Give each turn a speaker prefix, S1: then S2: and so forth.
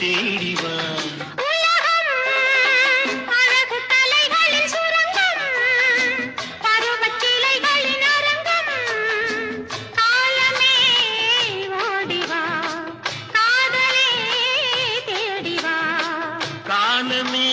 S1: தேடிவா
S2: அழகு தலைகளின் சுரங்கம் பருவச்சிலைகளின் அரங்கம் காலமே ஓடிவா காதலே தேடிவா
S1: காலமே